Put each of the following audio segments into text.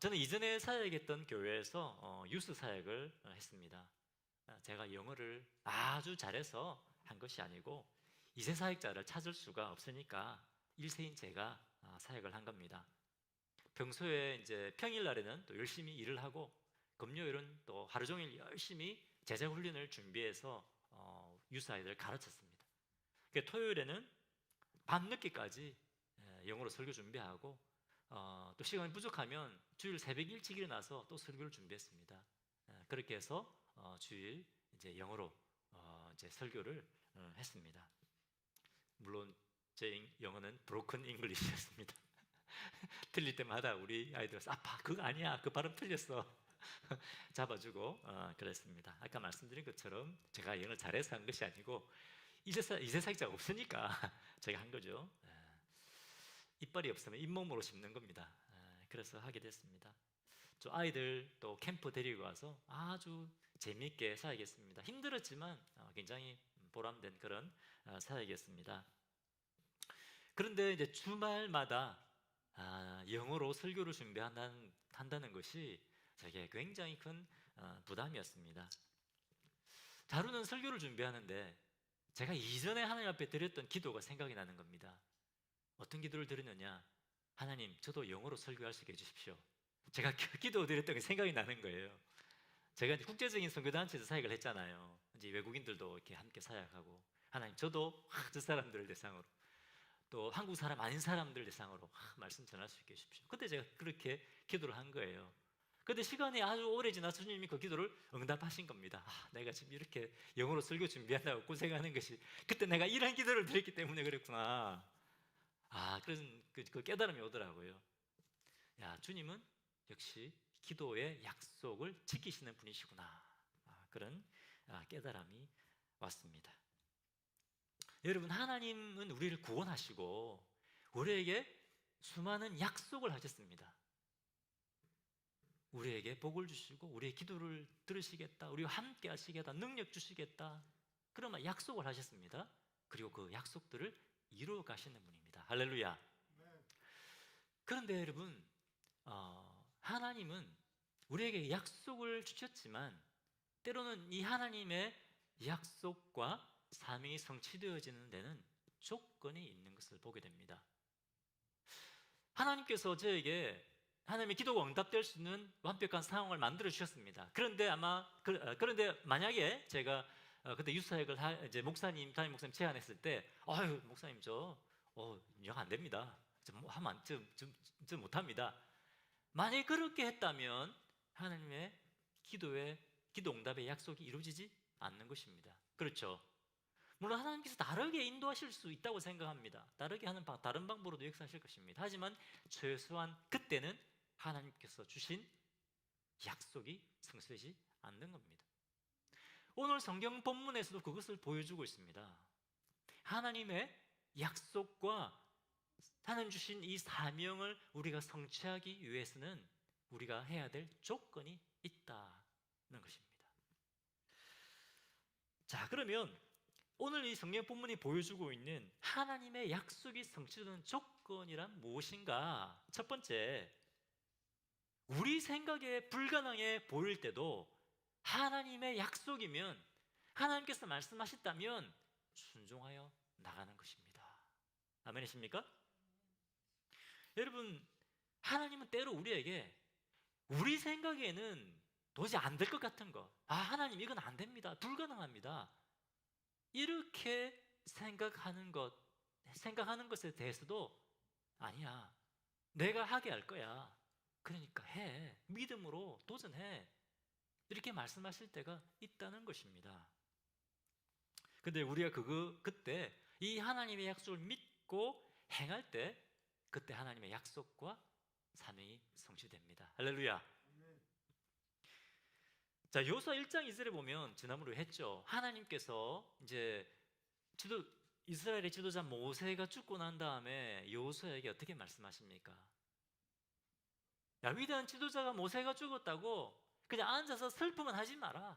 저는 이전에 사역했던 교회에서 유스 사역을 했습니다. 제가 영어를 아주 잘해서 한 것이 아니고 이세 사역자를 찾을 수가 없으니까 일세인 제가 사역을 한 겁니다. 평소에 이제 평일날에는 또 열심히 일을 하고 금요일은 또 하루 종일 열심히 제자 훈련을 준비해서 유스 아이들을 가르쳤습니다. 토요일에는 밤늦게까지 영어로 설교 준비하고 또 시간이 부족하면 주일 새벽 일찍 일어나서 또 설교를 준비했습니다. 그렇게 해서 주일 이제 영어로 이제 설교를 했습니다. 물론 제 영어는 브로큰 잉글리시였습니다. 틀릴 때마다 우리 아이들은 아빠 그거 아니야, 그 발음 틀렸어 잡아주고 그랬습니다. 아까 말씀드린 것처럼 제가 영어를 잘해서 한 것이 아니고 이세사역자가 없으니까 제가 한 거죠. 이빨이 없으면 잇몸으로 씹는 겁니다. 그래서 하게 됐습니다. 저 아이들 또 캠프 데리고 와서 아주 재미있게 사역했습니다. 힘들었지만 굉장히 보람된 그런 사역이었습니다. 그런데 이제 주말마다 영어로 설교를 준비한다는 것이 저에게 굉장히 큰 부담이었습니다. 자루는 설교를 준비하는데 제가 이전에 하나님 앞에 드렸던 기도가 생각이 나는 겁니다. 어떤 기도를 드렸느냐? 하나님, 저도 영어로 설교할 수 있게 해주십시오. 제가 기도 드렸던 게 생각이 나는 거예요. 제가 이제 국제적인 선교단체에서 사역을 했잖아요. 이제 외국인들도 이렇게 함께 사역하고, 하나님, 저도 저 사람들을 대상으로, 또 한국 사람 아닌 사람들 대상으로 말씀 전할 수 있게 해주십시오. 그때 제가 그렇게 기도를 한 거예요. 근데 시간이 아주 오래 지나서 주님이 그 기도를 응답하신 겁니다. 내가 지금 이렇게 영어로 설교 준비한다고 고생하는 것이 그때 내가 이런 기도를 드렸기 때문에 그랬구나. 그래서 그 깨달음이 오더라고요. 주님은 역시 기도의 약속을 지키시는 분이시구나. 그런 깨달음이 왔습니다. 여러분, 하나님은 우리를 구원하시고 우리에게 수많은 약속을 하셨습니다. 우리에게 복을 주시고 우리의 기도를 들으시겠다, 우리와 함께 하시겠다, 능력 주시겠다, 그런 약속을 하셨습니다. 그리고 그 약속들을 이루어 가시는 분입니다. 할렐루야. 그런데 여러분, 하나님은 우리에게 약속을 주셨지만 때로는 이 하나님의 약속과 사명이 성취되어지는 데는 조건이 있는 것을 보게 됩니다. 하나님께서 저에게 하나님의 기도가 응답될 수 있는 완벽한 상황을 만들어 주셨습니다. 그런데 만약에 제가 그때 유사역을 이제 담임 목사님 제안했을 때, 목사님 영 안 됩니다. 저 못합니다. 만약에 그렇게 했다면 하나님의 기도 응답의 약속이 이루어지지 않는 것입니다. 그렇죠? 물론 하나님께서 다르게 인도하실 수 있다고 생각합니다. 다르게 하는 다른 방법으로도 역사하실 것입니다. 하지만 최소한 그때는 하나님께서 주신 약속이 성취되지 않는 겁니다. 오늘 성경 본문에서도 그것을 보여주고 있습니다. 하나님의 약속과 하나님 주신 이 사명을 우리가 성취하기 위해서는 우리가 해야 될 조건이 있다는 것입니다. 자, 그러면 오늘 이 성경 본문이 보여주고 있는 하나님의 약속이 성취되는 조건이란 무엇인가? 첫 번째, 우리 생각에 불가능해 보일 때도 하나님의 약속이면, 하나님께서 말씀하셨다면 순종하여 나가는 것입니다. 아멘이십니까? 여러분, 하나님은 때로 우리에게 우리 생각에는 도저히 안 될 것 같은 거, 하나님 이건 안 됩니다, 불가능합니다, 이렇게 생각하는 것에 대해서도 아니야, 내가 하게 할 거야, 그러니까 해, 믿음으로 도전해, 이렇게 말씀하실 때가 있다는 것입니다. 근데 우리가 그때 이 하나님의 약속을 믿고 행할 때 그때 하나님의 약속과 사명이 성취됩니다. 할렐루야. 자, 여호수아 1장 2절에 보면 지난번에 했죠. 하나님께서 이제 이스라엘의 지도자 모세가 죽고 난 다음에 여호수아에게 어떻게 말씀하십니까? 위대한 지도자가 모세가 죽었다고 그냥 앉아서 슬픔은 하지 마라.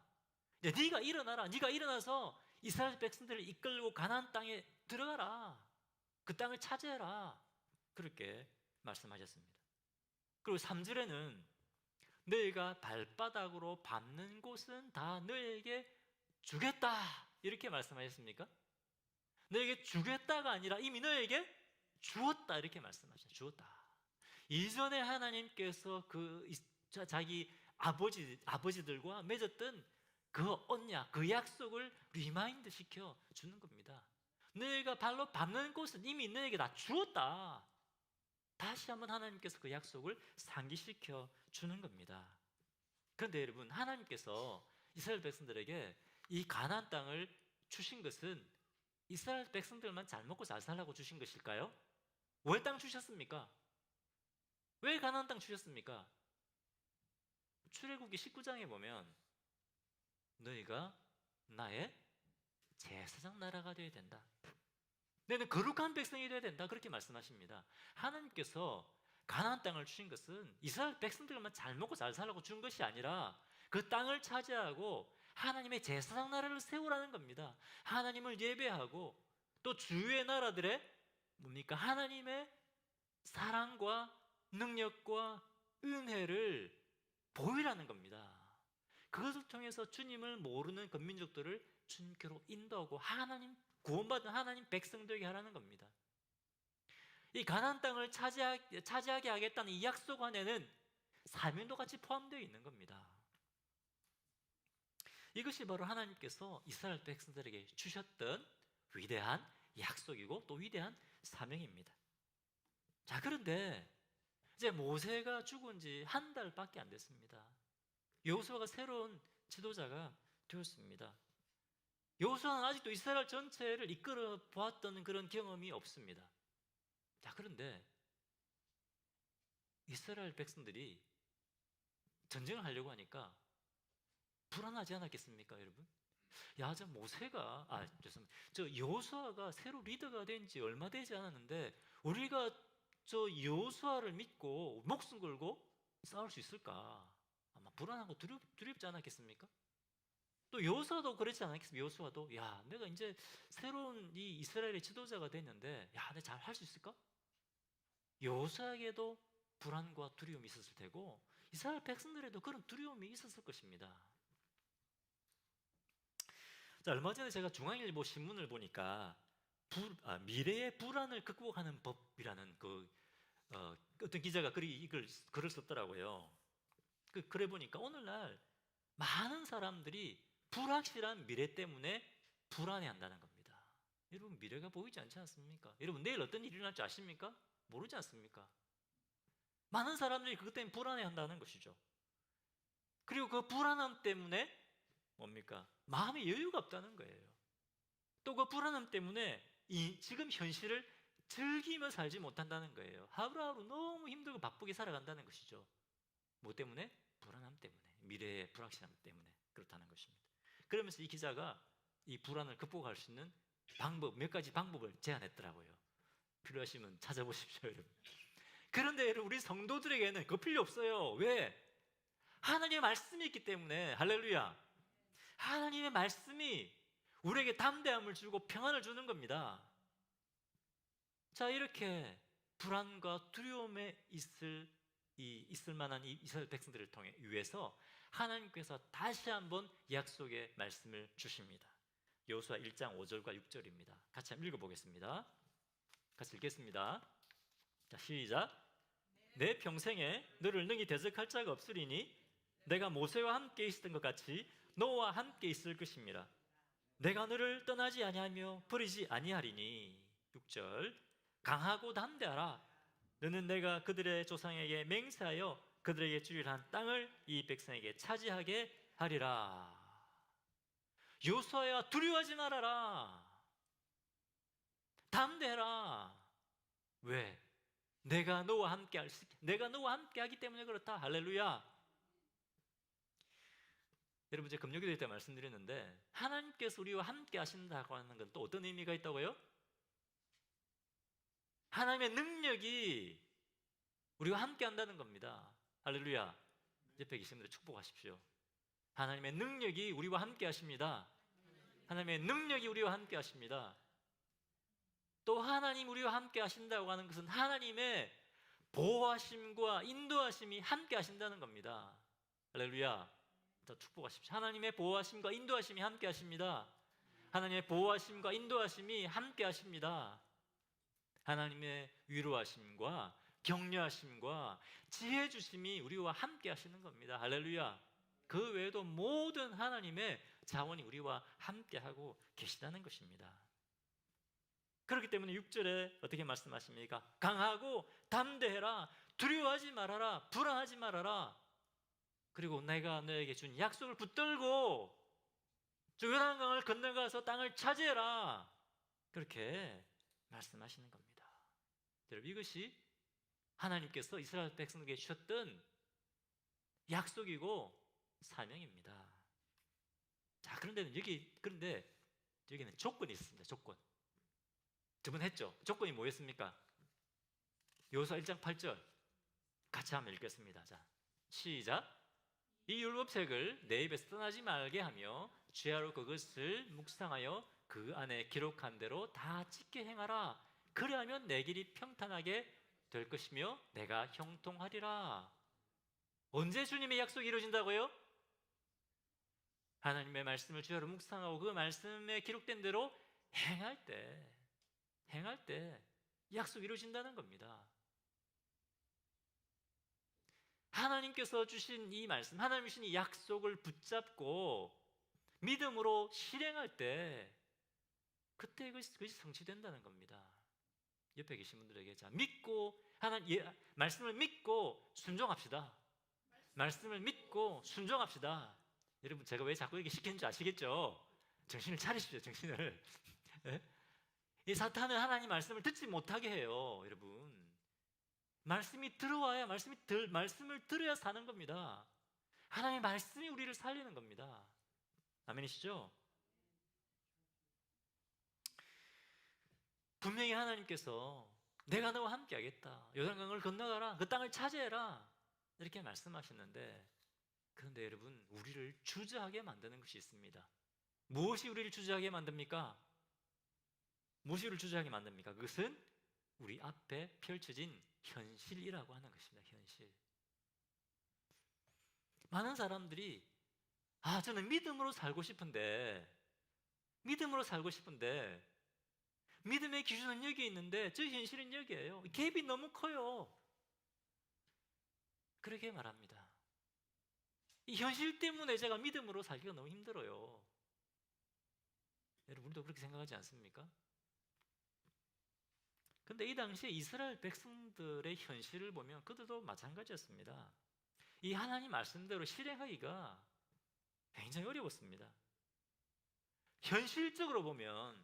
네가 일어나라. 네가 일어나서 이스라엘 백성들을 이끌고 가나안 땅에 들어가라. 그 땅을 차지해라. 그렇게 말씀하셨습니다. 그리고 3절에는 너희가 발바닥으로 밟는 곳은 다 너희에게 주겠다, 이렇게 말씀하셨습니까? 너희에게 주겠다가 아니라 이미 너희에게 주었다, 이렇게 말씀하셨어요. 주었다. 이전에 하나님께서 자기 아버지들과 맺었던 그 언약, 그 약속을 리마인드 시켜 주는 겁니다. 너희가 발로 밟는 곳은 이미 너희에게 다 주었다. 다시 한번 하나님께서 그 약속을 상기시켜 주는 겁니다. 그런데 여러분, 하나님께서 이스라엘 백성들에게 이 가나안 땅을 주신 것은 이스라엘 백성들만 잘 먹고 잘 살라고 주신 것일까요? 왜 땅 주셨습니까? 왜 가나안 땅 주셨습니까? 출애굽기 19장에 보면 너희가 나의 제사장 나라가 되어야 된다, 너희는 거룩한 백성이 되어야 된다, 그렇게 말씀하십니다. 하나님께서 가나안 땅을 주신 것은 이스라엘 백성들만 잘 먹고 잘 살라고 준 것이 아니라 그 땅을 차지하고 하나님의 제사장 나라를 세우라는 겁니다. 하나님을 예배하고 또 주위의 나라들의 뭡니까? 하나님의 사랑과 능력과 은혜를 보이라는 겁니다. 그것을 통해서 주님을 모르는 그 민족들을 주님께로 인도하고 구원받은 하나님 백성 되게 하라는 겁니다. 이 가나안 땅을 차지하게 하겠다는 이 약속 안에는 사명도 같이 포함되어 있는 겁니다. 이것이 바로 하나님께서 이스라엘 백성들에게 주셨던 위대한 약속이고 또 위대한 사명입니다. 자, 그런데 이제 모세가 죽은 지 한 달밖에 안 됐습니다. 여호수아가 새로운 지도자가 되었습니다. 여호수아는 아직도 이스라엘 전체를 이끌어 보았던 그런 경험이 없습니다. 자, 그런데 이스라엘 백성들이 전쟁을 하려고 하니까 불안하지 않았겠습니까, 여러분? 야, 저 여호수아가 새로 리더가 된 지 얼마 되지 않았는데 우리가 저 여호수아를 믿고 목숨 걸고 싸울 수 있을까? 아마 불안하고 두렵지 않았겠습니까? 또 여호수아도 그랬지 않았겠습니까? 여호수아도 야, 내가 이제 새로운 이 이스라엘의 지도자가 됐는데 야, 내가 잘 할 수 있을까? 여호수아에게도 불안과 두려움이 있었을 테고 이스라엘 백성들에도 그런 두려움이 있었을 것입니다. 자, 얼마 전에 제가 중앙일보 신문을 보니까 미래의 불안을 극복하는 법이라는 어떤 기자가 글을 썼더라고요. 글에 보니까 오늘날 많은 사람들이 불확실한 미래 때문에 불안해한다는 겁니다. 여러분, 미래가 보이지 않지 않습니까? 여러분, 내일 어떤 일이 일어날지 아십니까? 모르지 않습니까? 많은 사람들이 그것 때문에 불안해한다는 것이죠. 그리고 그 불안함 때문에 뭡니까? 마음의 여유가 없다는 거예요. 또 그 불안함 때문에 지금 현실을 즐기며 살지 못한다는 거예요. 하루하루 너무 힘들고 바쁘게 살아간다는 것이죠. 뭐 때문에? 불안함 때문에, 미래의 불확실함 때문에 그렇다는 것입니다. 그러면서 이 기자가 이 불안을 극복할 수 있는 몇 가지 방법을 제안했더라고요. 필요하시면 찾아보십시오, 여러분. 그런데 여러분, 우리 성도들에게는 그거 필요 없어요. 왜? 하나님의 말씀이 있기 때문에. 할렐루야. 하나님의 말씀이 우리에게 담대함을 주고 평안을 주는 겁니다. 자, 이렇게 불안과 두려움에 있을 만한 이 이스라엘 백성들을 위해서 하나님께서 다시 한번 약속의 말씀을 주십니다. 여호수아 1장 5절과 6절입니다. 같이 한번 읽어보겠습니다. 같이 읽겠습니다. 자, 시작. 내 평생에 너를 능히 대적할 자가 없으리니 내가 모세와 함께 있었던 것 같이 너와 함께 있을 것입니다. 내가 너를 떠나지 아니하며 버리지 아니하리니. 6절. 강하고 담대하라. 너는 내가 그들의 조상에게 맹세하여 그들에게 주리라 한 땅을 이 백성에게 차지하게 하리라. 여호수아야, 두려워하지 말아라. 담대해라. 왜? 내가 너와 함께 하기 때문에 그렇다. 할렐루야. 여러분, 제가 금요일에 때 말씀드렸는데 하나님께서 우리와 함께 하신다고 하는 건 또 어떤 의미가 있다고요? 하나님의 능력이 우리와 함께 한다는 겁니다. 할렐루야. 옆에 계신 분들 축복하십시오. 하나님의 능력이 우리와 함께 하십니다. 하나님의 능력이 우리와 함께 하십니다. 또 하나님 우리와 함께 하신다고 하는 것은 하나님의 보호하심과 인도하심이 함께 하신다는 겁니다. 할렐루야. 자, 축복하십시오. 하나님의 보호하심과 인도하심이 함께 하십니다. 하나님의 보호하심과 인도하심이 함께 하십니다. 하나님의 위로하심과 격려하심과 지혜 주심이 우리와 함께 하시는 겁니다. 할렐루야. 그 외에도 모든 하나님의 자원이 우리와 함께 하고 계시다는 것입니다. 그렇기 때문에 6절에 어떻게 말씀하십니까? 강하고 담대해라. 두려워하지 말아라. 불안하지 말아라. 그리고 내가 너에게 준 약속을 붙들고 저 요단강을 건너가서 땅을 차지해라. 그렇게 말씀하시는 겁니다. 여러분, 이것이 하나님께서 이스라엘 백성에게 주셨던 약속이고 사명입니다. 자, 그런데 여기는 조건이 있습니다. 조건. 저번 했죠? 조건이 뭐였습니까? 여호수아 1장 8절 같이 한번 읽겠습니다. 자, 시작. 이 율법책을 내 입에서 떠나지 말게 하며 주야로 그것을 묵상하여 그 안에 기록한 대로 다 지켜 행하라. 그리하면 내 길이 평탄하게 될 것이며 내가 형통하리라. 언제 주님의 약속이 이루어진다고요? 하나님의 말씀을 주야로 묵상하고 그 말씀에 기록된 대로 행할 때 약속이 이루어진다는 겁니다. 하나님께서 주신 이 말씀, 하나님 주신 이 약속을 붙잡고 믿음으로 실행할 때 그때 그것이 성취된다는 겁니다. 옆에 계신 분들에게 자, 말씀을 믿고 순종합시다. 말씀을 믿고 순종합시다. 여러분, 제가 왜 자꾸 이렇게 시키는지 아시겠죠? 정신을 차리십시오. 정신을. 이 사탄은 하나님 말씀을 듣지 못하게 해요. 여러분, 말씀이 들어와야 말씀을 들어야 사는 겁니다. 하나님의 말씀이 우리를 살리는 겁니다. 아멘이시죠? 분명히 하나님께서 내가 너와 함께 하겠다. 요단강을 건너가라. 그 땅을 차지해라. 이렇게 말씀하셨는데, 그런데 여러분, 우리를 주저하게 만드는 것이 있습니다. 무엇이 우리를 주저하게 만듭니까? 무엇이 우리를 주저하게 만듭니까? 그것은 우리 앞에 펼쳐진 현실이라고 하는 것입니다. 현실. 많은 사람들이 저는 믿음으로 살고 싶은데 믿음의 기준은 여기 있는데 저 현실은 여기예요. 갭이 너무 커요. 그렇게 말합니다. 이 현실 때문에 제가 믿음으로 살기가 너무 힘들어요. 여러분도 그렇게 생각하지 않습니까? 근데 이 당시에 이스라엘 백성들의 현실을 보면 그들도 마찬가지였습니다. 이 하나님 말씀대로 실행하기가 굉장히 어려웠습니다. 현실적으로 보면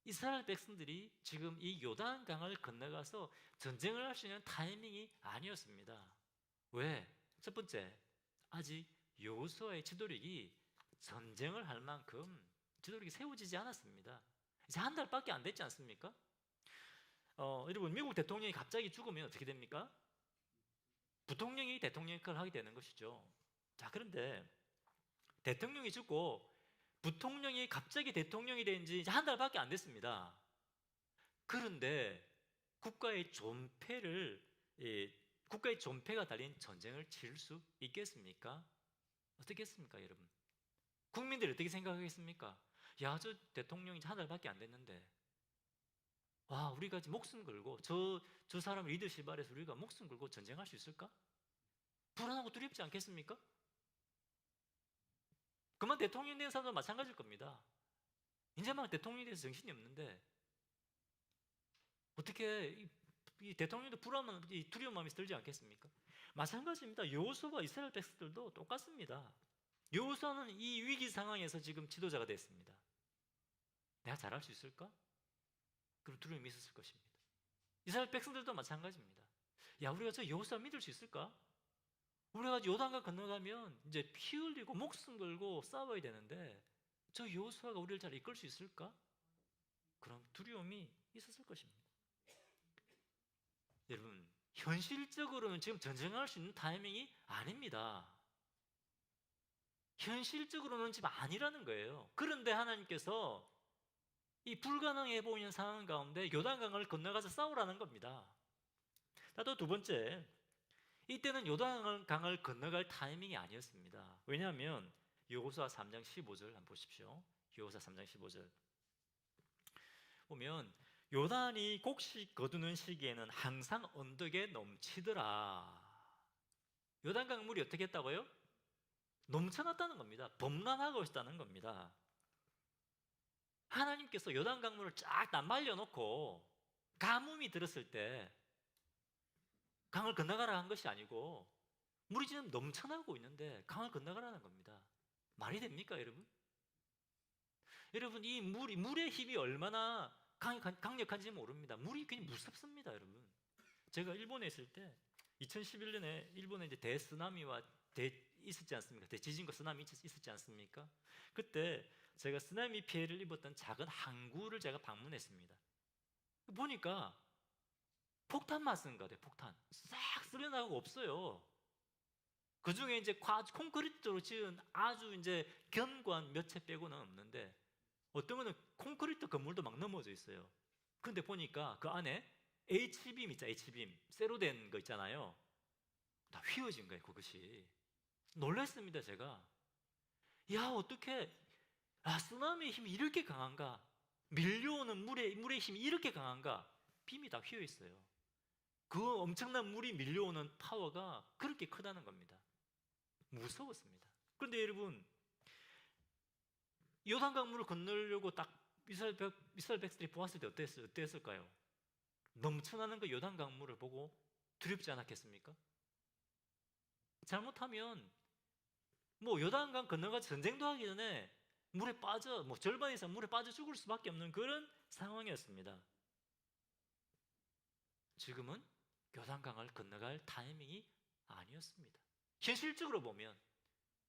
이스라엘 백성들이 지금 이 요단강을 건너가서 전쟁을 할 수 있는 타이밍이 아니었습니다. 왜? 첫 번째, 아직 여호수아의 지도력이 전쟁을 할 만큼 지도력이 세워지지 않았습니다. 이제 한 달밖에 안 됐지 않습니까? 여러분, 미국 대통령이 갑자기 죽으면 어떻게 됩니까? 부통령이 대통령 역할을 하게 되는 것이죠. 자, 그런데 대통령이 죽고 부통령이 갑자기 대통령이 된 지 한 달밖에 안 됐습니다. 그런데 국가의 존폐가 달린 전쟁을 치를 수 있겠습니까? 어떻겠습니까, 여러분? 국민들이 어떻게 생각하겠습니까? 야, 저 대통령이 한 달밖에 안 됐는데, 우리가 목숨 걸고 저 사람 리더십 아래서 우리가 목숨 걸고 전쟁할 수 있을까? 불안하고 두렵지 않겠습니까? 그만 대통령 된 사람도 마찬가지일 겁니다. 이제 막 대통령에 대해서 정신이 없는데 어떻게 이 대통령도 두려운 마음이 들지 않겠습니까? 마찬가지입니다. 여호수아와 이스라엘 백성들도 똑같습니다. 여호수아는 이 위기 상황에서 지금 지도자가 됐습니다. 내가 잘할 수 있을까? 그럼 두려움이 있었을 것입니다. 이스라엘 백성들도 마찬가지입니다. 야, 우리가 저 여호수아 믿을 수 있을까? 우리가 요단강 건너가면 이제 피 흘리고 목숨 걸고 싸워야 되는데 저 여호수아가 우리를 잘 이끌 수 있을까? 그럼 두려움이 있었을 것입니다. 여러분, 현실적으로는 지금 전쟁할 수 있는 타이밍이 아닙니다. 현실적으로는 지금 아니라는 거예요. 그런데 하나님께서 이 불가능해 보이는 상황 가운데 요단강을 건너가서 싸우라는 겁니다. 또 두 번째, 이때는 요단강을 건너갈 타이밍이 아니었습니다. 왜냐하면 여호수아 3장 15절 한번 보십시오. 여호수아 3장 15절 보면 요단이 곡식 거두는 시기에는 항상 언덕에 넘치더라. 요단강 물이 어떻게 했다고요? 넘쳐났다는 겁니다. 범람하고 있었다는 겁니다. 하나님께서 요단강 물을 쫙 다 말려놓고 가뭄이 들었을 때 강을 건너가라 한 것이 아니고 물이 지금 넘쳐나고 있는데 강을 건너가라는 겁니다. 말이 됩니까, 여러분? 여러분, 이 물의 힘이 얼마나 강력한지 모릅니다. 물이 굉장히 무섭습니다, 여러분. 제가 일본에 있을 때 2011년에 일본에 이제 대쓰나미와 있었지 않습니까? 대지진과 쓰나미 있었지 않습니까? 그때 제가 쓰나미 피해를 입었던 작은 항구를 제가 방문했습니다. 보니까 폭탄 맞은 거 같아요. 폭탄 싹 쓸려나가고 없어요. 그 중에 이제 콘크리트로 지은 아주 이제 견고한 몇 채 빼고는 없는데 어떤 거는 콘크리트 건물도 막 넘어져 있어요. 근데 보니까 그 안에 H빔 있잖아요. H빔 쇠로 된 거 있잖아요. 다 휘어진 거예요. 그것이. 놀랐습니다. 제가. 야, 어떻게 쓰나미의 힘이 이렇게 강한가? 밀려오는 물의 힘이 이렇게 강한가? 빔이 다 휘어 있어요. 그 엄청난 물이 밀려오는 파워가 그렇게 크다는 겁니다. 무서웠습니다. 그런데 여러분, 요단강물을 건너려고 딱 이스라엘 백성들이 보았을 때 어땠을까요? 넘쳐나는 그 요단강물을 보고 두렵지 않았겠습니까? 잘못하면 요단강 건너가서 전쟁도 하기 전에 물에 빠져 절반 이상 물에 빠져 죽을 수밖에 없는 그런 상황이었습니다. 지금은 요단강을 건너갈 타이밍이 아니었습니다. 현실적으로 보면.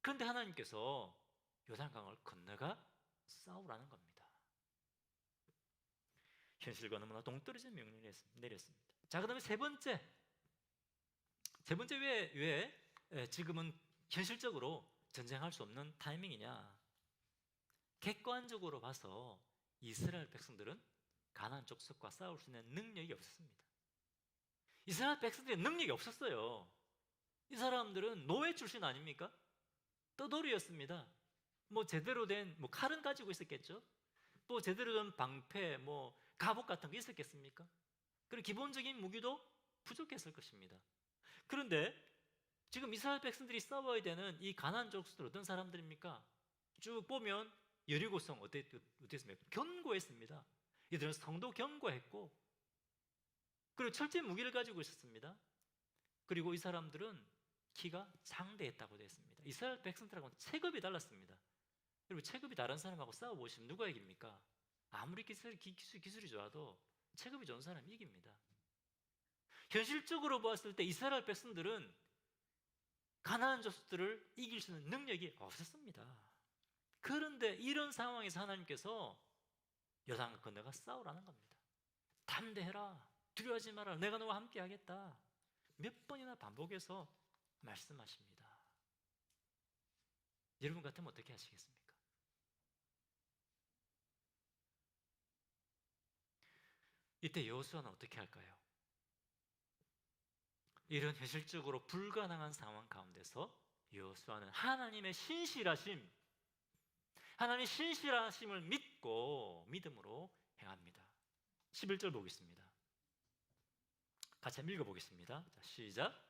그런데 하나님께서 요단강을 건너가 싸우라는 겁니다. 현실과 너무나 동떨어진 명령을 내렸습니다. 자, 그다음에 세 번째 왜 지금은 현실적으로 전쟁할 수 없는 타이밍이냐? 객관적으로 봐서 이스라엘 백성들은 가나안 족속과 싸울 수 있는 능력이 없었습니다. 이스라엘 백성들이 능력이 없었어요. 이 사람들은 노예 출신 아닙니까? 떠돌이였습니다. 제대로 된 칼은 가지고 있었겠죠. 또 제대로 된 방패, 갑옷 같은 거 있었겠습니까? 그리고 기본적인 무기도 부족했을 것입니다. 그런데 지금 이스라엘 백성들이 싸워야 되는 이 가나안 족속들 어떤 사람들입니까? 쭉 보면 여리고성 어땠습니까? 견고했습니다. 이들은 성도 견고했고, 그리고 철제 무기를 가지고 있었습니다. 그리고 이 사람들은 키가 장대했다고 되어 있습니다. 이스라엘 백성들하고는 체급이 달랐습니다. 그리고 체급이 다른 사람하고 싸워보시면 누가 이깁니까? 아무리 기술이 좋아도 체급이 좋은 사람이 이깁니다. 현실적으로 보았을 때 이스라엘 백성들은 가나안 족속들을 이길 수 있는 능력이 없었습니다. 그런데 이런 상황에서 하나님께서 요단강 건너가 싸우라는 겁니다. 담대해라, 두려워하지 마라, 내가 너와 함께 하겠다. 몇 번이나 반복해서 말씀하십니다. 여러분 같으면 어떻게 하시겠습니까? 이때 여호수아는 어떻게 할까요? 이런 현실적으로 불가능한 상황 가운데서 여호수아는 하나님의 신실하심을 믿고 믿음으로 행합니다. 11절 보겠습니다. 같이 한번 읽어보겠습니다. 자, 시작.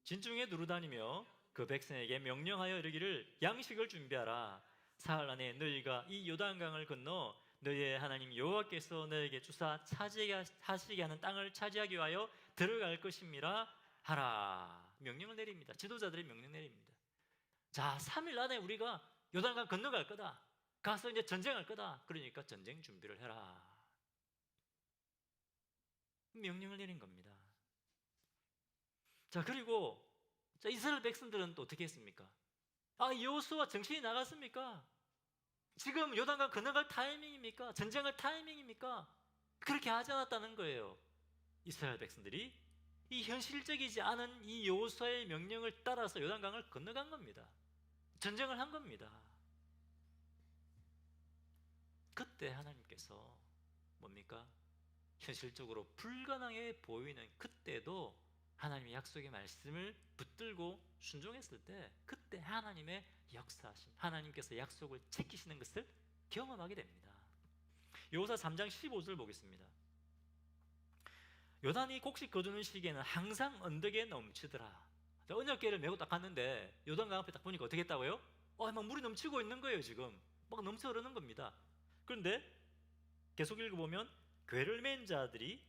진중에 두루다니며 그 백성에게 명령하여 이르기를 양식을 준비하라. 사흘 안에 너희가 이 요단강을 건너 너희의 하나님 여호와께서 너희에게 주사 차지하시게 하는 땅을 차지하기 위하여 들어갈 것임이라 하라. 명령을 내립니다. 지도자들이 명령 내립니다. 자, 3일 안에 우리가 요단강 건너갈 거다. 가서 이제 전쟁할 거다. 그러니까 전쟁 준비를 해라. 명령을 내린 겁니다. 자, 그리고 이스라엘 백성들은 또 어떻게 했습니까? 여호수아 정신이 나갔습니까? 지금 요단강 건너갈 타이밍입니까? 전쟁할 타이밍입니까? 그렇게 하지 않았다는 거예요. 이스라엘 백성들이 이 현실적이지 않은 이 여호수아의 명령을 따라서 요단강을 건너간 겁니다. 전쟁을 한 겁니다. 그때 하나님께서 뭡니까? 현실적으로 불가능해 보이는 그때도 하나님의 약속의 말씀을 붙들고 순종했을 때 그때 하나님의 역사하심, 하나님께서 약속을 지키시는 것을 경험하게 됩니다. 여호수아 3장 15절 보겠습니다. 요단이 곡식 거두는 시기에는 항상 언덕에 넘치더라. 언약궤를 메고 딱 갔는데 요단강 앞에 딱 보니까 어떻게 했다고요? 막 물이 넘치고 있는 거예요. 지금 막 넘쳐 흐르는 겁니다. 그런데 계속 읽어보면 궤를 맨 자들이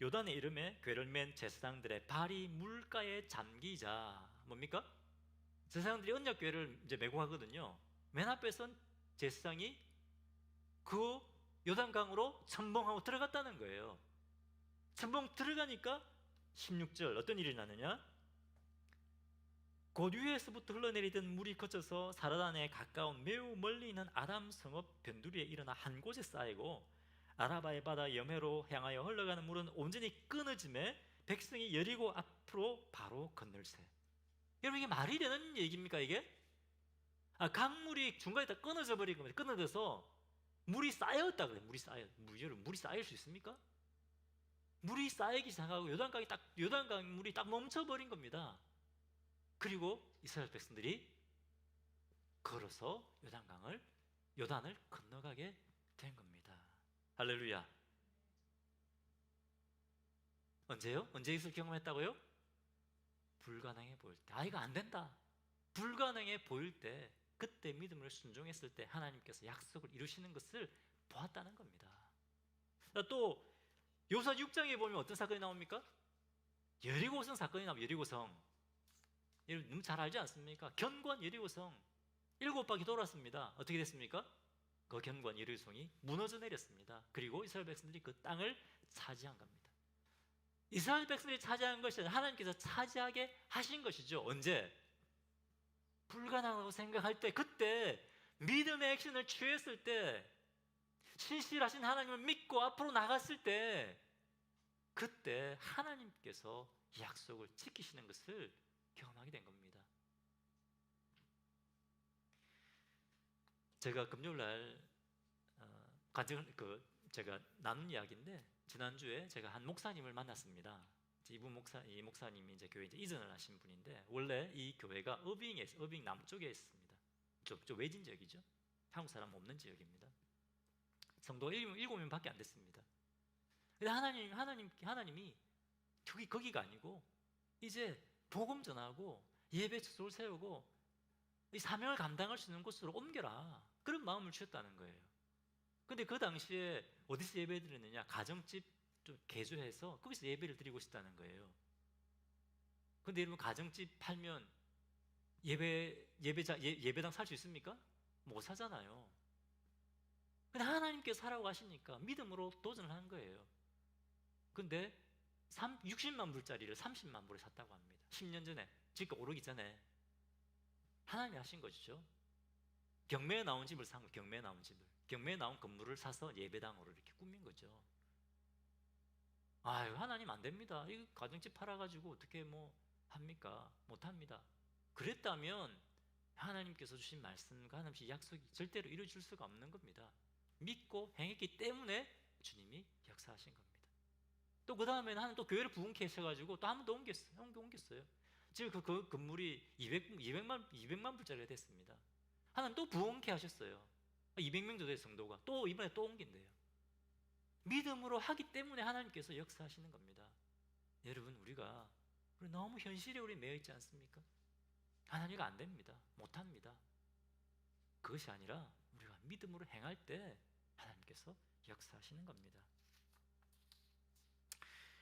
요단의 이름에 궤를 맨 제사장들의 발이 물가에 잠기자. 뭡니까? 제사장들이 언약궤를 이제 메고 가거든요. 맨 앞에 선 제사장이 그 요단강으로 첨벙하고 들어갔다는 거예요. 첨벙 들어가니까 16절 어떤 일이 나느냐? 곧 위에서부터 흘러내리던 물이 거쳐서 사르단에 가까운 매우 멀리 있는 아람 성읍 변두리에 일어나 한 곳에 쌓이고 아라바의 바다 여매로 향하여 흘러가는 물은 온전히 끊어짐에 백성이 여리고 앞으로 바로 건널세. 여러분 이게 말이 되는 얘기입니까 이게? 강물이 중간에 다 끊어져 버린 겁니다. 끊어져서 물이 쌓였다 그래요. 물이 쌓일 수 있습니까? 물이 쌓이기 시작하고 요단강 물이 딱 멈춰버린 겁니다. 그리고 이스라엘 백성들이 걸어서 요단을 건너가게 된 겁니다. 할렐루야. 언제요? 언제 이것을 경험했다고요? 불가능해 보일 때. 이거 안 된다. 불가능해 보일 때, 그때 믿음을 순종했을 때 하나님께서 약속을 이루시는 것을 보았다는 겁니다. 또 여호수아 6장에 보면 어떤 사건이 나옵니까? 여리고성 사건이 나옵니다. 여리고성. 여러분 너무 잘 알지 않습니까? 견고한 여리고성 7바퀴 돌았습니다. 어떻게 됐습니까? 그 견고한 여리고성이 무너져 내렸습니다. 그리고 이스라엘 백성들이 그 땅을 차지한 겁니다. 이스라엘 백성들이 차지한 것이 하나님께서 차지하게 하신 것이죠. 언제? 불가능하다고 생각할 때, 그때 믿음의 액션을 취했을 때, 신실하신 하나님을 믿고 앞으로 나갔을 때, 그때 하나님께서 약속을 지키시는 것을 경험하게 된 겁니다. 제가 금요일날 제가 나눈 이야기인데, 지난주에 제가 한 목사님을 만났습니다. 이 목사님이 이제 교회 이전을 하신 분인데, 원래 이 교회가 어빙 남쪽에 있습니다. 좀 외진 지역이죠. 한국 사람 없는 지역입니다. 성도가 7명밖에 안 됐습니다. 근데 하나님이 거기가 아니고 이제 복음 전하고 예배 처소를 세우고 이 사명을 감당할 수 있는 곳으로 옮겨라, 그런 마음을 주셨다는 거예요. 근데 그 당시에 어디서 예배 드렸느냐? 가정집 좀 개조해서 거기서 예배를 드리고 싶다는 거예요. 근데 여러분 가정집 팔면 예배당 살 수 있습니까? 못 사잖아요. 근데 하나님께서 사라고 하시니까 믿음으로 도전을 한 거예요. 근데 60만 불짜리를 30만 불에 샀다고 합니다. 10년 전에, 집값 오르기 전에 하나님이 하신 것이죠. 경매에 나온 집을 산 거예요. 경매에 나온 건물을 사서 예배당으로 이렇게 꾸민 거죠. 하나님 안 됩니다. 이 가정집 팔아가지고 어떻게 합니까? 못합니다. 그랬다면 하나님께서 주신 말씀과 하나님의 약속이 절대로 이루어질 수가 없는 겁니다. 믿고 행했기 때문에 주님이 역사하신 겁니다. 또 그 다음에는 하나님 또 교회를 부흥케 하셔가지고 또 한 번 더 옮겼어요. 지금 그 건물이 200만 불짜리가 됐습니다. 하나님 또 부흥케 하셨어요. 200명 정도의 성도가 또 이번에 또 옮긴대요. 믿음으로 하기 때문에 하나님께서 역사하시는 겁니다. 여러분 우리 너무 현실에 매여 있지 않습니까? 하나님이 안 됩니다. 못합니다. 그것이 아니라 우리가 믿음으로 행할 때 하나님께서 역사하시는 겁니다.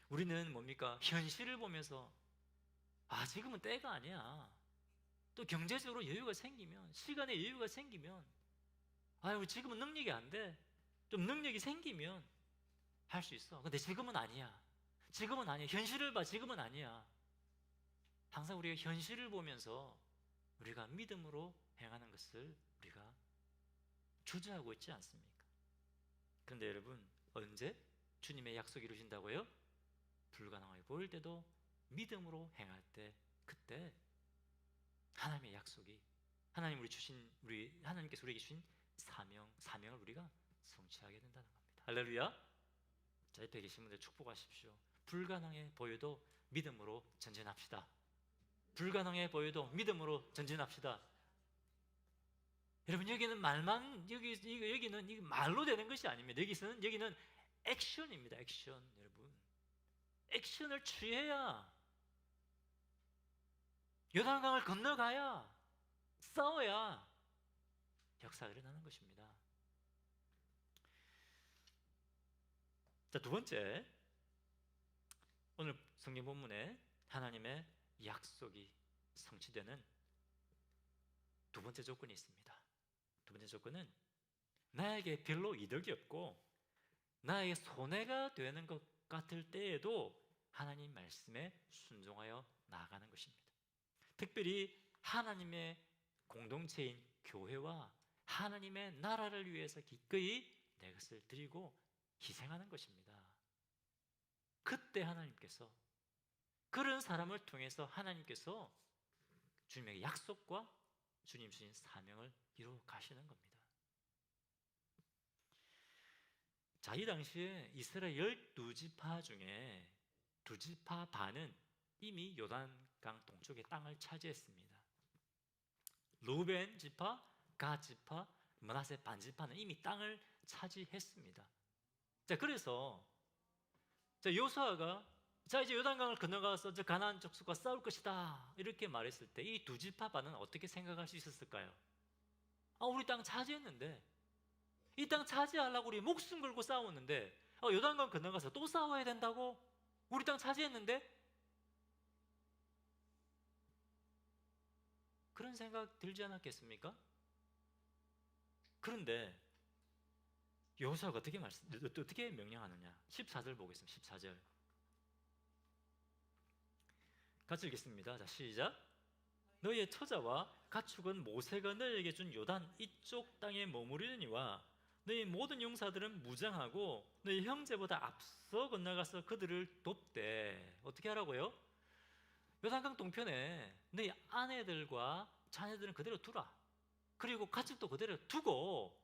우리는 뭡니까? 현실을 보면서 지금은 때가 아니야. 또 경제적으로 여유가 생기면, 시간에 여유가 생기면, 우리 지금은 능력이 안 돼. 좀 능력이 생기면 할 수 있어. 근데 지금은 아니야. 현실을 봐. 지금은 아니야. 항상 우리가 현실을 보면서 우리가 믿음으로 행하는 것을 우리가 주저하고 있지 않습니까? 그런데 여러분, 언제 주님의 약속이 이루어진다고요? 불가능하게 보일 때도 믿음으로 행할 때, 그때 하나님의 약속이, 하나님께서 우리에게 주신 사명을 우리가 성취하게 된다는 겁니다. 할렐루야. 자, 옆에 계신 분들 축복하십시오. 불가능해 보여도 믿음으로 전진합시다. 불가능해 보여도 믿음으로 전진합시다. 여러분, 여기는 말만, 여기는 이 말로 되는 것이 아닙니다. 여기는 액션입니다. 액션. 여러분, 액션을 취해야, 요단강을 건너가야, 싸워야 역사가 일어나는 것입니다. 자, 두 번째, 오늘 성경 본문에 하나님의 약속이 성취되는 두 번째 조건이 있습니다. 두 번째 조건은 나에게 별로 이득이 없고 나에게 손해가 되는 것 같을 때에도 하나님 말씀에 순종하여 나아가는 것입니다. 특별히 하나님의 공동체인 교회와 하나님의 나라를 위해서 기꺼이 내 것을 드리고 희생하는 것입니다. 그때 하나님께서, 그런 사람을 통해서 하나님께서 주님에게 약속과 주님 주신 사명을 이루어 가시는 겁니다. 자, 이 당시에 이스라엘 12지파 중에 2지파 반은 이미 요단강 동쪽의 땅을 차지했습니다. 루벤 지파, 갓 지파, 므낫세 반 지파는 이미 땅을 차지했습니다. 자, 그래서 요수아가 이제 요단강을 건너가서 저 가나안 족속과 싸울 것이다 이렇게 말했을 때 이 2지파 반은 어떻게 생각할 수 있었을까요? 우리 땅 차지했는데, 이 땅 차지하려고 우리 목숨 걸고 싸웠는데 요단강 건너가서 또 싸워야 된다고? 우리 땅 차지했는데? 그런 생각 들지 않았겠습니까? 그런데 여호수아가 어떻게 명령하느냐? 14절 보겠습니다. 14절 같이 읽겠습니다. 자, 시작. 너희의 처자와 가축은 모세가 너희에게 준 요단 이쪽 땅에 머무르니와 너희 모든 용사들은 무장하고 너희 형제보다 앞서 건너가서 그들을 돕되. 어떻게 하라고요? 요단강 동편에 너희 아내들과 자녀들은 그대로 두라. 그리고 가축도 그대로 두고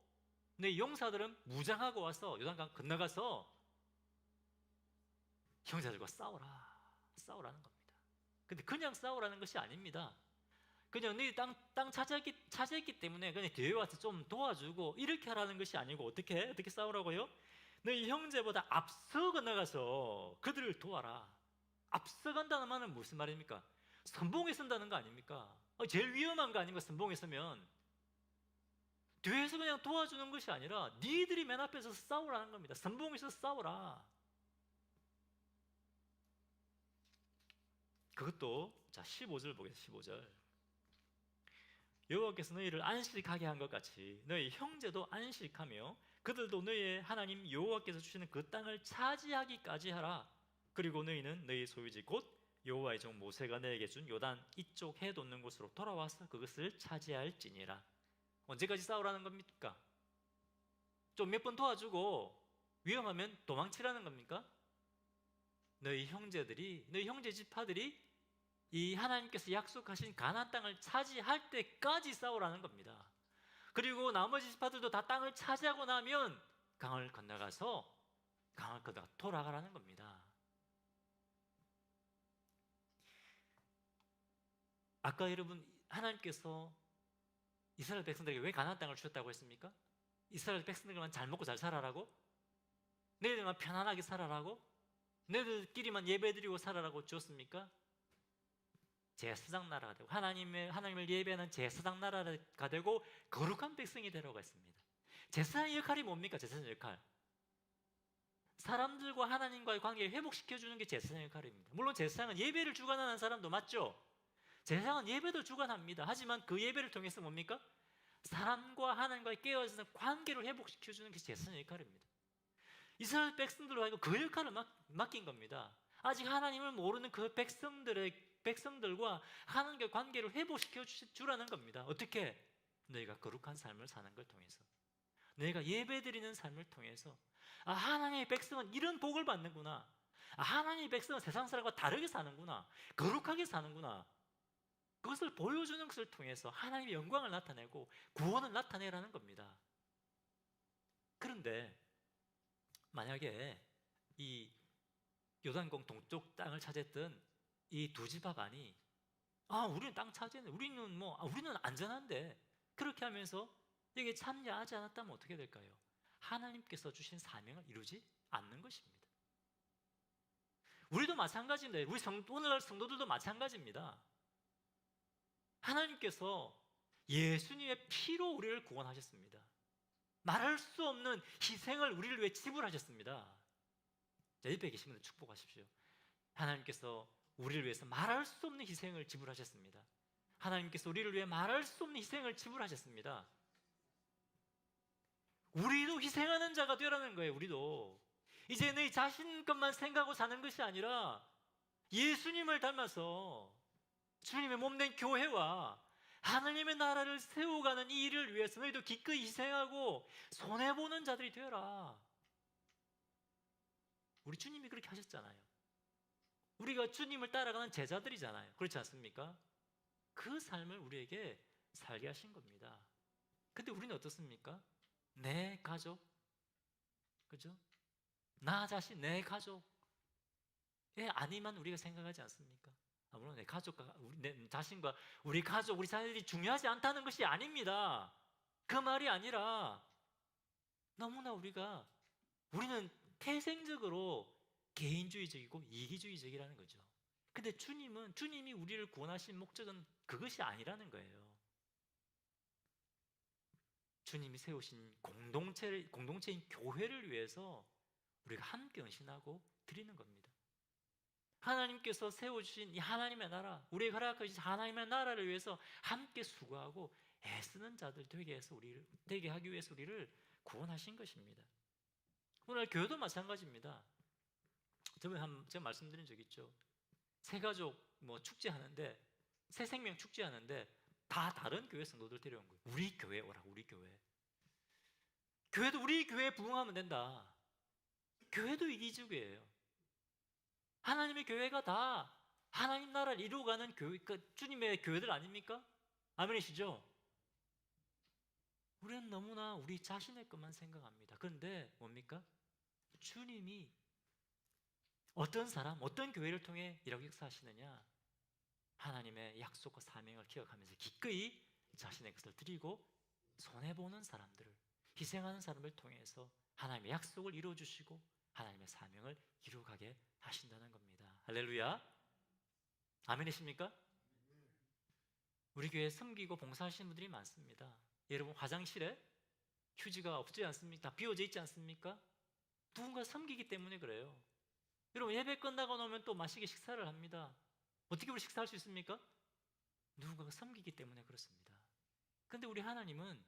너희 용사들은 무장하고 와서 요단강 건너가서 형제들과 싸우라는 겁니다. 근데 그냥 싸우라는 것이 아닙니다. 그냥 너희 땅 차지했기 때문에 그냥 뒤에 와서 좀 도와주고 이렇게 하라는 것이 아니고 어떻게 싸우라고요? 너희 형제보다 앞서 건너가서 그들을 도와라. 앞서간다는 말은 무슨 말입니까? 선봉에 선다는 거 아닙니까? 제일 위험한 거 아닙니까? 선봉에 서면 뒤에서 그냥 도와주는 것이 아니라 니들이 맨 앞에서 싸우라는 겁니다. 선봉에서 싸우라. 그것도 자 15절 보겠습니다. 15절. 여호와께서 너희를 안식하게 한 것 같이 너희 형제도 안식하며 그들도 너희의 하나님 여호와께서 주시는 그 땅을 차지하기까지 하라. 그리고 너희는 너희 소유지 곧 여호와의 종 모세가 너에게 준 요단 이쪽 해 돋는 곳으로 돌아와서 그것을 차지할지니라. 언제까지 싸우라는 겁니까? 좀 몇 번 도와주고 위험하면 도망치라는 겁니까? 너희 형제 지파들이 이 하나님께서 약속하신 가나안 땅을 차지할 때까지 싸우라는 겁니다. 그리고 나머지 지파들도 다 땅을 차지하고 나면 강을 건너가 돌아가라는 겁니다. 아까 여러분, 하나님께서 이스라엘 백성들에게 왜 가나안 땅을 주셨다고 했습니까? 이스라엘 백성들만 잘 먹고 잘 살아라고? 너희들만 편안하게 살아라고? 너희들끼리만 예배드리고 살아라고 주었습니까? 제사장 나라가 되고 하나님을 예배하는 제사장 나라가 되고 거룩한 백성이 되라고 했습니다. 제사장의 역할이 뭡니까? 제사장의 역할, 사람들과 하나님과의 관계를 회복시켜주는 게 제사장의 역할입니다. 물론 제사장은 예배를 주관하는 사람도 맞죠? 제사장은 예배도 주관합니다. 하지만 그 예배를 통해서 뭡니까? 사람과 하나님과의 깨어진 관계를 회복시켜주는 게 제사장의 역할입니다. 이스라엘 백성들로 하여금 그 역할을 맡긴 겁니다. 아직 하나님을 모르는 그 백성들과 하나님과의 관계를 회복시켜 주라는 겁니다. 어떻게? 너희가 거룩한 삶을 사는 걸 통해서, 너희가 예배드리는 삶을 통해서 하나님의 백성은 이런 복을 받는구나. 하나님의 백성은 세상 사람과 다르게 사는구나. 거룩하게 사는구나. 그것을 보여주는 것을 통해서 하나님의 영광을 나타내고 구원을 나타내라는 겁니다. 그런데 만약에 이 요단강 동쪽 땅을 차지했던 이 두 지파반이 우리는 땅 차지했네. 우리는 안전한데. 그렇게 하면서 여기에 참여하지 않았다면 어떻게 될까요? 하나님께서 주신 사명을 이루지 않는 것입니다. 우리도 마찬가지인데, 오늘날 성도들도 마찬가지입니다. 하나님께서 예수님의 피로 우리를 구원하셨습니다. 말할 수 없는 희생을 우리를 위해 지불하셨습니다. 옆에 계신 분들 축복하십시오. 하나님께서 우리를 위해서 말할 수 없는 희생을 지불하셨습니다. 하나님께서 우리를 위해 말할 수 없는 희생을 지불하셨습니다. 우리도 희생하는 자가 되라는 거예요. 우리도 이제 내 자신 것만 생각하고 사는 것이 아니라 예수님을 닮아서 주님의 몸된 교회와 하나님의 나라를 세워가는 이 일을 위해서 너희도 기꺼이 희생하고 손해보는 자들이 되어라. 우리 주님이 그렇게 하셨잖아요. 우리가 주님을 따라가는 제자들이잖아요. 그렇지 않습니까? 그 삶을 우리에게 살게 하신 겁니다. 근데 우리는 어떻습니까? 내 가족, 그죠? 나 자신, 내 가족의 안위만 우리가 생각하지 않습니까? 물론 내 가족과 내 자신과 우리 가족, 우리 자녀들이 중요하지 않다는 것이 아닙니다. 그 말이 아니라 너무나 우리는 태생적으로 개인주의적이고 이기주의적이라는 거죠. 근데 주님이 우리를 구원하신 목적은 그것이 아니라는 거예요. 주님이 세우신 공동체인 교회를 위해서 우리가 함께 헌신하고 드리는 겁니다. 하나님께서 세워주신 이 하나님의 나라, 우리에게 허락하신 하나님의 나라를 위해서 함께 수고하고 애쓰는 자들 되게 하기 위해서 우리를 구원하신 것입니다. 오늘 교회도 마찬가지입니다. 제가 말씀드린 적 있죠. 새가족 축제하는데, 새생명 축제하는데 다 다른 교회 성도들 데려온 거예요. 우리 교회 오라, 우리 교회. 교회도 우리 교회에 부응하면 된다. 교회도 이기주의예요. 하나님의 교회가 다 하나님 나라를 이루어가는 주님의 교회들 아닙니까? 아멘이시죠? 우리는 너무나 우리 자신의 것만 생각합니다. 그런데 뭡니까? 주님이 어떤 사람, 어떤 교회를 통해 이렇게 역사하시느냐? 하나님의 약속과 사명을 기억하면서 기꺼이 자신의 것을 드리고 손해보는 사람들을, 희생하는 사람을 통해서 하나님의 약속을 이루어주시고 하나님의 사명을 이루어가게 하신다는 겁니다. 할렐루야. 아멘이십니까? 우리 교회에 섬기고 봉사하시는 분들이 많습니다. 여러분, 화장실에 휴지가 없지 않습니까? 다 비워져 있지 않습니까? 누군가 섬기기 때문에 그래요. 여러분, 예배 끝나고 나면 또 맛있게 식사를 합니다. 어떻게 우리 식사할 수 있습니까? 누군가가 섬기기 때문에 그렇습니다. 그런데 우리 하나님은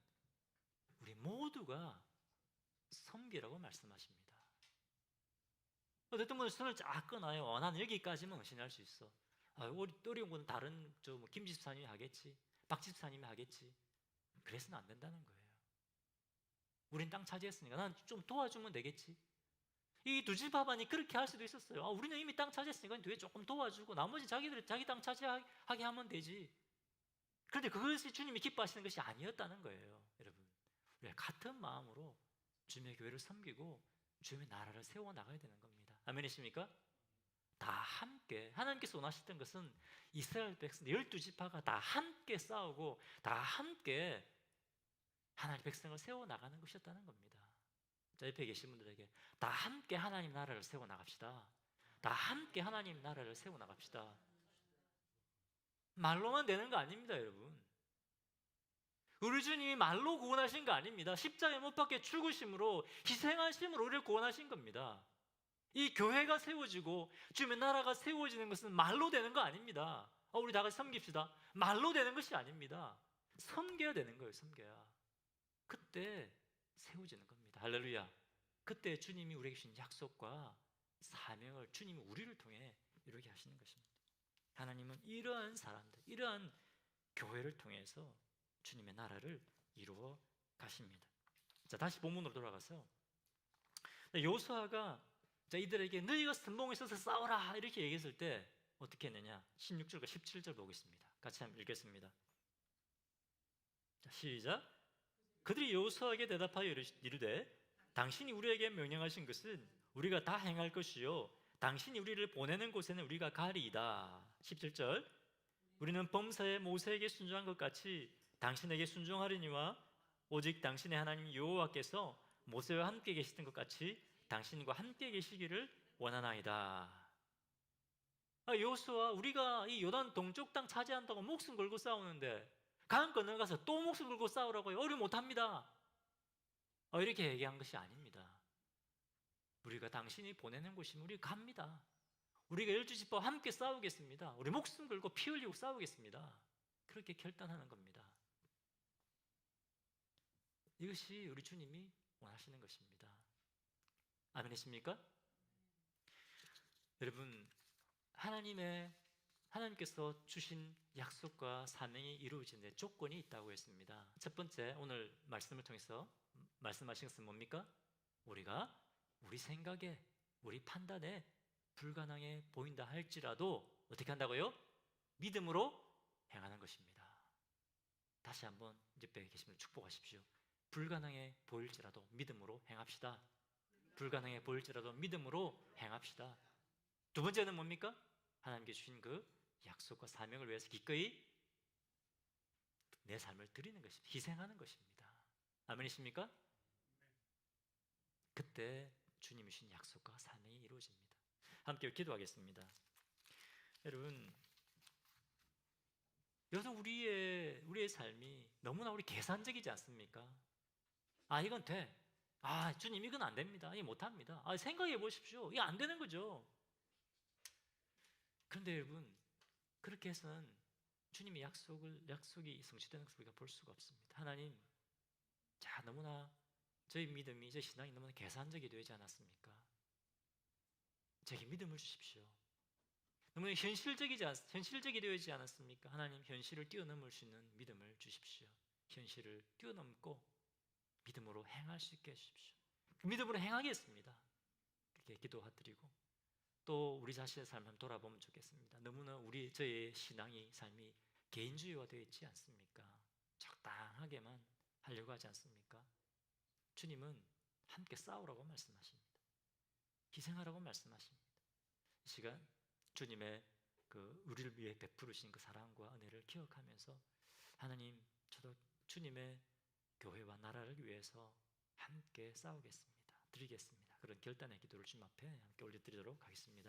우리 모두가 섬기라고 말씀하십니다. 어떤 분은 손을 쫙 꺼놔요. 나는 여기까지만 헌신할 수 있어. 어려운 건 다른 김 집사님이 하겠지, 박 집사님이 하겠지. 그래서는 안 된다는 거예요. 우린 땅 차지했으니까 난 좀 도와주면 되겠지. 이 두 집합안이 그렇게 할 수도 있었어요. 우리는 이미 땅 차지했으니까 뒤에 조금 도와주고 나머지 자기 땅 차지하게 하면 되지. 그런데 그것이 주님이 기뻐하시는 것이 아니었다는 거예요. 여러분, 우리가 같은 마음으로 주님의 교회를 섬기고 주님의 나라를 세워나가야 되는 겁니다. 아멘이십니까? 다 함께, 하나님께서 원하셨던 것은 이스라엘 백성 12지파가 다 함께 싸우고 다 함께 하나님의 백성을 세워나가는 것이었다는 겁니다. 자, 옆에 계신 분들에게 다 함께 하나님 나라를 세워나갑시다. 다 함께 하나님 나라를 세워나갑시다. 말로만 되는 거 아닙니다, 여러분. 우리 주님이 말로 구원하신 거 아닙니다. 십자가에 못 박혀 죽으심으로, 희생하심으로 우리를 구원하신 겁니다. 이 교회가 세워지고 주님의 나라가 세워지는 것은 말로 되는 거 아닙니다. 우리 다 같이 섬깁시다. 말로 되는 것이 아닙니다. 섬겨야 되는 거예요. 섬겨야. 그때 세워지는 겁니다. 할렐루야. 그때 주님이 우리에게 주신 약속과 사명을 주님이 우리를 통해 이루게 하시는 것입니다. 하나님은 이러한 사람들, 이러한 교회를 통해서 주님의 나라를 이루어 가십니다. 자, 다시 본문으로 돌아가서 여호수아가 이들에게 너희가 선봉에 서서 싸워라 이렇게 얘기했을 때 어떻게 했느냐? 16절과 17절 보겠습니다. 같이 한번 읽겠습니다. 자, 시작. 그들이 여호수아에게 대답하여 이르되 당신이 우리에게 명령하신 것은 우리가 다 행할 것이요 당신이 우리를 보내는 곳에는 우리가 가리이다. 17절. 우리는 범사에 모세에게 순종한 것 같이 당신에게 순종하리니와 오직 당신의 하나님 여호와께서 모세와 함께 계시던 것 같이 당신과 함께 계시기를 원하나이다. 여호수아, 우리가 이 요단 동쪽 땅 차지한다고 목숨 걸고 싸우는데 강 건너가서 또 목숨 걸고 싸우라고요? 우리 못합니다. 이렇게 얘기한 것이 아닙니다. 우리가 당신이 보내는 곳이면 우리 갑니다. 우리가 12지파와 함께 싸우겠습니다. 우리 목숨 걸고 피 흘리고 싸우겠습니다. 그렇게 결단하는 겁니다. 이것이 우리 주님이 원하시는 것입니다. 아멘이십니까? 여러분, 하나님께서 주신 약속과 사명이 이루어진 데 조건이 있다고 했습니다. 첫 번째, 오늘 말씀을 통해서 말씀하신 것은 뭡니까? 우리가 우리 생각에, 우리 판단에 불가능해 보인다 할지라도 어떻게 한다고요? 믿음으로 행하는 것입니다. 다시 한번 옆에 계신 분을 축복하십시오. 불가능해 보일지라도 믿음으로 행합시다. 불가능해 보일지라도 믿음으로 행합시다. 두 번째는 뭡니까? 하나님께 주신 그 약속과 사명을 위해서 기꺼이 내 삶을 드리는 것입니다. 희생하는 것입니다. 아멘이십니까? 그때 주님이 주신 약속과 사명이 이루어집니다. 함께 기도하겠습니다. 여러분, 여기서 우리의 삶이 너무나 우리 계산적이지 않습니까? 이건 돼. 주님 이건 안 됩니다. 이거 못합니다. 생각해 보십시오. 이거 안 되는 거죠. 그런데 여러분, 그렇게 해서는 주님의 약속이 성취되는 것을 우리가 볼 수가 없습니다. 하나님, 너무나 저희 믿음이, 저희 신앙이 너무나 계산적이 되지 않았습니까? 제게 믿음을 주십시오. 너무나 현실적이 되지 않았습니까? 하나님, 현실을 뛰어넘을 수 있는 믿음을 주십시오. 현실을 뛰어넘고 믿음으로 행할 수 있게 해주십시오. 그 믿음으로 행하겠습니다. 그렇게 기도드리고 또 우리 자신의 삶을 한번 돌아보면 좋겠습니다. 너무나 저의 삶이 개인주의화 되어 있지 않습니까? 적당하게만 하려고 하지 않습니까? 주님은 함께 싸우라고 말씀하십니다. 희생하라고 말씀하십니다. 이 시간 주님의 우리를 위해 베푸르신 그 사랑과 은혜를 기억하면서 하나님, 저도 주님의 교회와 나라를 위해서 함께 싸우겠습니다. 드리겠습니다. 그런 결단의 기도를 주님 앞에 함께 올려드리도록 하겠습니다.